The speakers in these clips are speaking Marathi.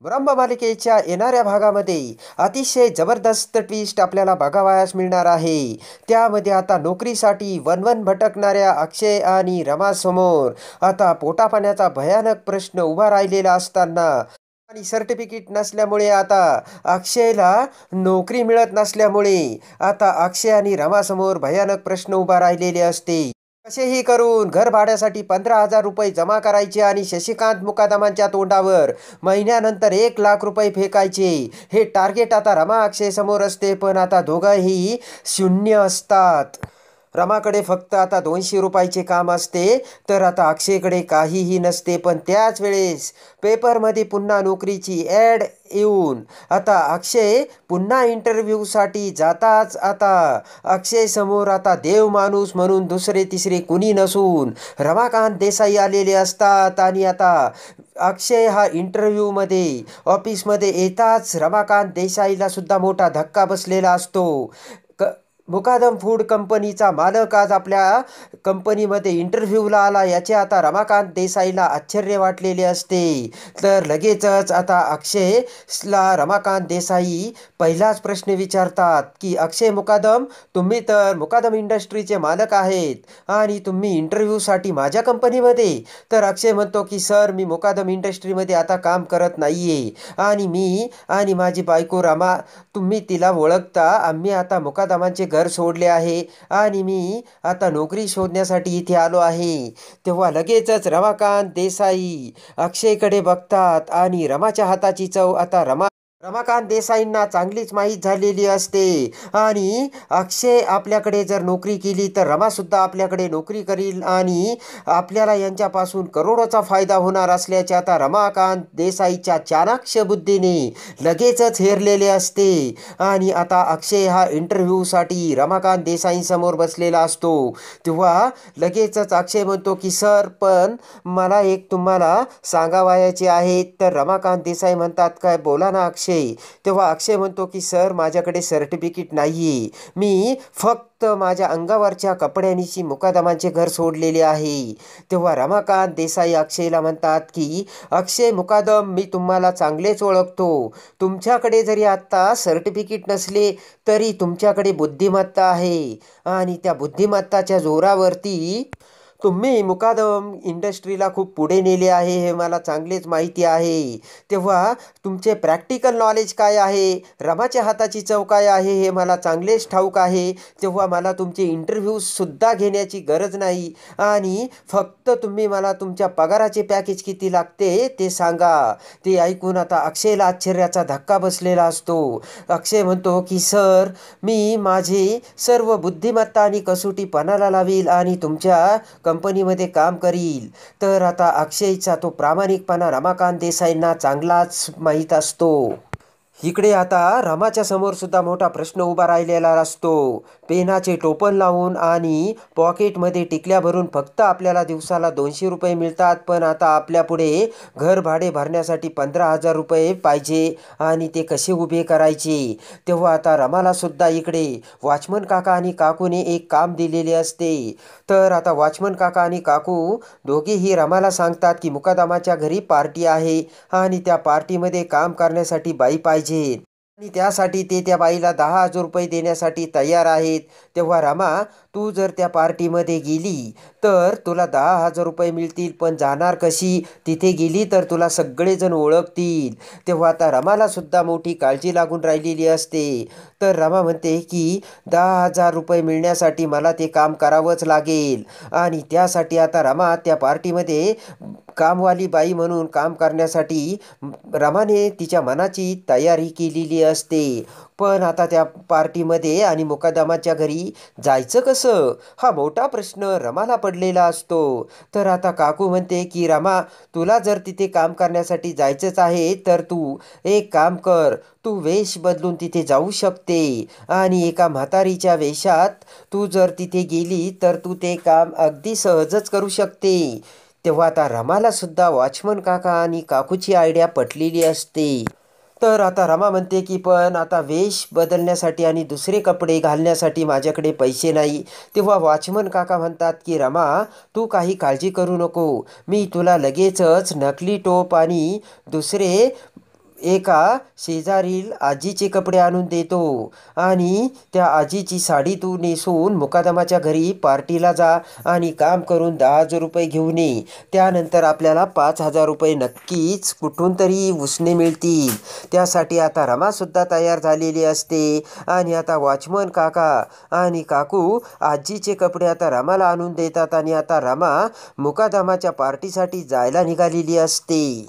ब्रह्म मालिकेच्या येणाऱ्या भागामध्ये अतिशय जबरदस्त ट्विस्ट आपल्याला बघावयास मिळणार आहे. त्यामध्ये आता नोकरीसाठी वनवन भटकणाऱ्या अक्षय आणि रमासमोर आता पोटापाण्याचा भयानक प्रश्न उभा राहिलेला असताना आणि सर्टिफिकेट नसल्यामुळे आता अक्षयला नोकरी मिळत नसल्यामुळे आता अक्षय आणि रमासमोर भयानक प्रश्न उभा राहिलेले असते. कसेही करून घर भाड्यासाठी 15,000 रुपये जमा करायचे आणि शशिकांत मुकादमांच्या तोंडावर महिन्यानंतर 1,00,000 रुपये फेकायचे. हे टार्गेट आता रमा अक्षय समोर असते, पण आता दोघंही शून्य असतात. रमाकडे फक्त आता 200 रुपयाचे काम असते, तर आता अक्षयकडे काहीही नसते. पण त्याच वेळेस पेपरमध्ये पुन्हा नोकरीची ॲड येऊन आता अक्षय पुन्हा इंटरव्ह्यूसाठी जाताच आता अक्षय समोर आता देव माणूस म्हणून दुसरे तिसरे कुणी नसून रमाकांत देसाई आलेले असतात. आणि आता अक्षय हा इंटरव्ह्यूमध्ये ऑफिसमध्ये येताच रमाकांत देसाईला सुद्धा मोठा धक्का बसलेला असतो. मुकादम फूड कंपनीचा मालक आज आपल्या कंपनीमध्ये इंटरव्ह्यूला आला, याचे आता रमाकांत देसाईला आश्चर्य वाटलेले असते. तर लगेचच आता अक्षयला रमाकांत देसाई पहिलाच प्रश्न विचारतात की अक्षय मुकादम, तुम्ही तर मुकादम इंडस्ट्रीचे मालक आहेत आणि तुम्ही इंटरव्ह्यूसाठी माझ्या कंपनीमध्ये. तर अक्षय म्हणतो की सर, मी मुकादम इंडस्ट्रीमध्ये आता काम करत नाही आहे आणि मी आणि माझी बायको रमा, तुम्ही तिला ओळखता, आम्ही आता मुकादमांचे घर सोडले आहे आणि मी आता नोकरी शोधण्यासाठी इथे आलो आहे. तेव्हा लगेचच रमाकांत देसाई अक्षयकडे बघतात आणि रमाच्या हाताची चव आता रमाकांत देसाईंना चांगलीच माहीत झालेली असते. आणि अक्षय आपल्याकडे जर नोकरी केली तर रमासुद्धा आपल्याकडे नोकरी करील आणि आपल्याला यांच्यापासून करोडोचा फायदा होणार असल्याचे आता रमाकांत देसाईच्या चाणाक्ष बुद्धीने लगेचच हेरलेले असते. आणि आता अक्षय हा इंटरव्ह्यूसाठी रमाकांत देसाईंसमोर बसलेला असतो. तेव्हा लगेचच अक्षय म्हणतो की सर, पण मला एक तुम्हाला सांगावयाचे आहे. तर रमाकांत देसाई म्हणतात काय, बोला ना अक्षय. तेव्हा अक्षय म्हणतो की सर, माझ्याकडे सर्टिफिकेट नाही, मी फक्त माझ्या अंगावरच्या कपड्यांनीची मुकादमांचे घर सोडलेले आहे. तेव्हा रमाकांत देसाई अक्षयला म्हणतात की अक्षय मुकादम, मी तुम्हाला चांगलेच ओळखतो. तुमच्याकडे जरी आत्ता सर्टिफिकेट नसले तरी तुमच्याकडे बुद्धिमत्ता आहे आणि त्या बुद्धिमत्ताच्या जोरावरती तुम्ही मुकादम इंडस्ट्रीला खूप पुढे नेले आहे, हे मला चांगलेच माहिती आहे. तेव्हा तुमचे प्रॅक्टिकल नॉलेज काय आहे, रमाच्या हाताची चव काय आहे, हे मला चांगलेच ठाऊक आहे. तेव्हा मला तुमचे इंटरव्ह्यूसुद्धा घेण्याची गरज नाही आणि फक्त तुम्ही मला तुमच्या पगाराचे पॅकेज किती लागते ते सांगा. ते ऐकून आता अक्षयला आश्चर्याचा धक्का बसलेला असतो. अक्षय म्हणतो की सर, मी माझी सर्व बुद्धिमत्ता आणि कसोटी पणाला लावील आणि तुमच्या कंपनीमध्ये काम करील. तर आता अक्षयचा तो प्रामाणिकपणा रमाकांत देसाईंना चांगलाच माहीत असतो. इकडे आता रमाच्या समोर सुद्धा मोठा प्रश्न उभा राहिलेला असतो. पेनाचे टोपण लावून आणि पॉकेटमध्ये टिकल्या भरून फक्त आपल्याला दिवसाला 200 रुपये मिळतात, पण आता आपल्यापुढे घर भाडे भरण्यासाठी 15,000 रुपये पाहिजे आणि ते कसे उभे करायचे. तेव्हा आता रमाला सुद्धा इकडे वॉचमन काका आणि काकूने एक काम दिलेले असते. तर आता वॉचमन काका आणि काकू दोघेही रमाला सांगतात की मुकादमाच्या घरी पार्टी आहे आणि त्या पार्टीमध्ये काम करण्यासाठी बाई पाहिजे आणि त्यासाठी ते त्या बाईला 10,000 रुपये देण्यासाठी तयार आहेत. तेव्हा रमा, तू जर त्या पार्टीमध्ये गेली तर तुला 10,000 रुपये मिळतील, पण जाणार कशी, तिथे गेली तर तुला सगळेजण ओळखतील. तेव्हा आता रमाला सुद्धा मोठी काळजी लागून राहिलेली असते. तर रमा म्हणते की 10,000 रुपये मिळण्यासाठी मला ते काम करावंच लागेल आणि त्यासाठी आता रमा त्या पार्टीमध्ये कामवाली बाई म्हणून काम करण्यासाठी रमाने तिच्या मनाची तयारी केलेली असते. पण आता त्या पार्टीमध्ये आणि मुकादमाच्या घरी जायचं कसं, हा मोठा प्रश्न रमाला पडलेला असतो. तर आता काकू म्हणते की रमा, तुला जर तिथे काम करण्यासाठी जायचंच आहे तर तू एक काम कर, तू वेश बदलून तिथे जाऊ शकते आणि एका म्हातारीच्या वेशात तू जर तिथे गेली तर तू ते काम अगदी सहजच करू शकते. तेव्हा आता रमाला सुद्धा वॉचमन काका आणि काकूची आयडिया पटलेली असते. तर आता रमा म्हणते की पण आता वेश बदलण्यासाठी आणि दुसरे कपडे घालण्यासाठी माझ्याकडे पैसे नाही. तेव्हा वॉचमन काका म्हणतात की रमा, तू काही काळजी करू नको, मी तुला लगेचच नकली टोप आणि दुसरे एका शेजारील आजीचे कपडे आणून देतो आणि त्या आजीची साडी तू नेसून मुकादमाच्या घरी पार्टीला जा आणि काम करून 10,000 रुपये घेऊन ये. त्यानंतर आपल्याला 5,000 रुपये नक्कीच कुठून तरी उसने मिळतील. त्यासाठी आता रमासुद्धा तयार झालेली असते आणि आता वॉचमन काका आणि काकू आजीचे कपडे आता रमाला आणून देतात आणि आता रमा मुकादमाच्या पार्टीसाठी जायला निघालेली असते.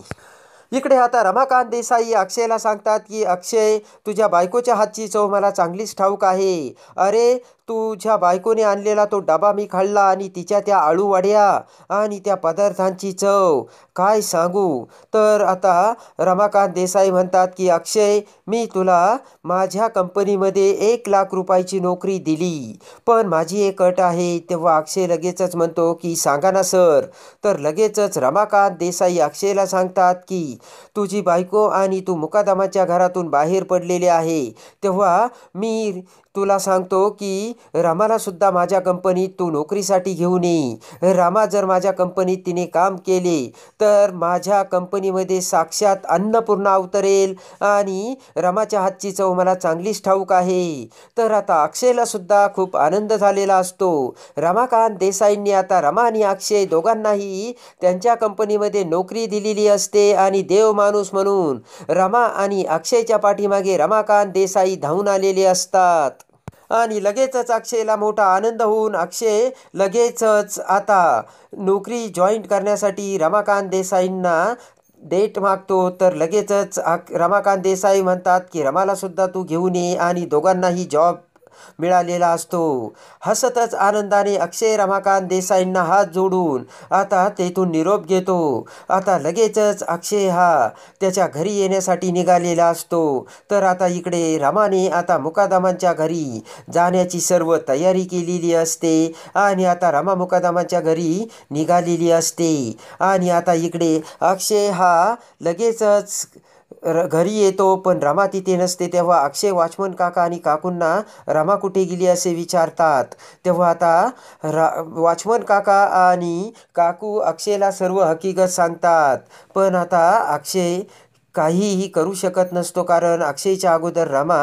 इकडे आता रमाकांत देसाई अक्षयला सांगतात की अक्षय, तुझ्या बायकोच्या हातची चव मला चांगलीच ठाऊक आहे. अरे, तुझ्या बायकोने आणलेला तो डबा मी खाल्ला आणि तिच्या त्या आळू वड्या आणि त्या पदार्थांची चव काय सांगू. तर आता रमाकांत देसाई म्हणतात की अक्षय, मी तुला माझ्या कंपनीमध्ये 1,00,000 रुपयाची नोकरी दिली, पण माझी एक अट आहे. तेव्हा अक्षय लगेचच म्हणतो की सांगा ना सर. तर लगेचच रमाकांत देसाई अक्षयला सांगतात की तुझी बायको आणि तू मुकादमाच्या घरातून बाहेर पडलेले आहे. तेव्हा मी तुला सांगतो की रमाला सुद्धा माझ्या कंपनीत तू नोकरीसाठी घेऊन ये. रमा जर माझ्या कंपनीत तिने काम केले तर माझ्या कंपनीमध्ये साक्षात अन्नपूर्णा अवतरेल आणि रमाच्या हातची चव मला चांगलीच ठाऊक आहे. तर आता अक्षयला सुद्धा खूप आनंद झालेला असतो. रमाकांत देसाईंनी आता रमा आणि अक्षय दोघांनाही त्यांच्या कंपनीमध्ये नोकरी दिलेली असते आणि देव माणूस म्हणून रमा आणि अक्षयच्या पाठीमागे रमाकांत देसाई धावून आलेले असतात. आणि लगेचच अक्षयला मोठा आनंद होऊन अक्षय लगेचच आता नोकरी जॉईन करण्यासाठी रमाकांत देसाईंना डेट मागतो. तर लगेचच रमाकांत देसाई म्हणतात की रमाला सुद्धा तू घेऊन ये आणि दोघांनाही जॉब मिळालेला असतो. हसतच आनंदाने अक्षय रमाकांत देसाईंना हात जोडून आता तेथून निरोप घेतो. आता लगेचच अक्षय हा त्याच्या घरी येण्यासाठी निघालेला असतो. तर आता इकडे रमाने आता मुकादमांच्या घरी जाण्याची सर्व तयारी केलेली असते आणि आता रमा मुकादमांच्या घरी निघालेली असते. आणि आता इकडे अक्षय हा लगेचच घरी येतो, पण रमा तिथे नसते. तेव्हा अक्षय वॉचमन काका आणि काकूंना रमा कुठे गेली असे विचारतात. तेव्हा आता वॉचमन काका आणि काकू अक्षयला सर्व हकीकत सांगतात. पण आता अक्षय काहीही करू शकत नसतो, कारण अक्षयच्या अगोदर रमा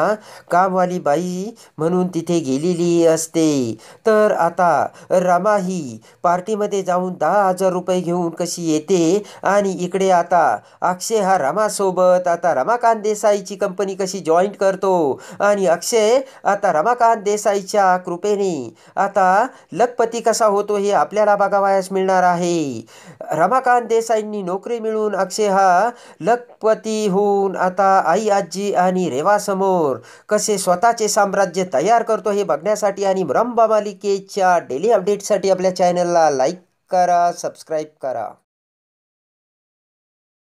कामवाली बाई म्हणून तिथे गेलेली असते. तर आता रमा ही पार्टीमध्ये जाऊन 10,000 रुपये घेऊन कशी येते आणि इकडे आता अक्षय हा रमासोबत आता रमाकांत देसाईची कंपनी कशी जॉईन करतो आणि अक्षय आता रमाकांत देसाईच्या कृपेने आता लखपती कसा होतो हे आपल्याला बघावयास मिळणार आहे. रमाकांत देसाईंनी नोकरी मिळून अक्षय हा लखपती होऊन आता आई आजी आणि रेवासमोर कसे स्वतःचे साम्राज्य तयार करतो हे बघण्यासाठी आणि रंभा मालिकेच्या डेली अपडेटसाठी आपल्या चॅनलला लाईक करा, सबस्क्राईब करा.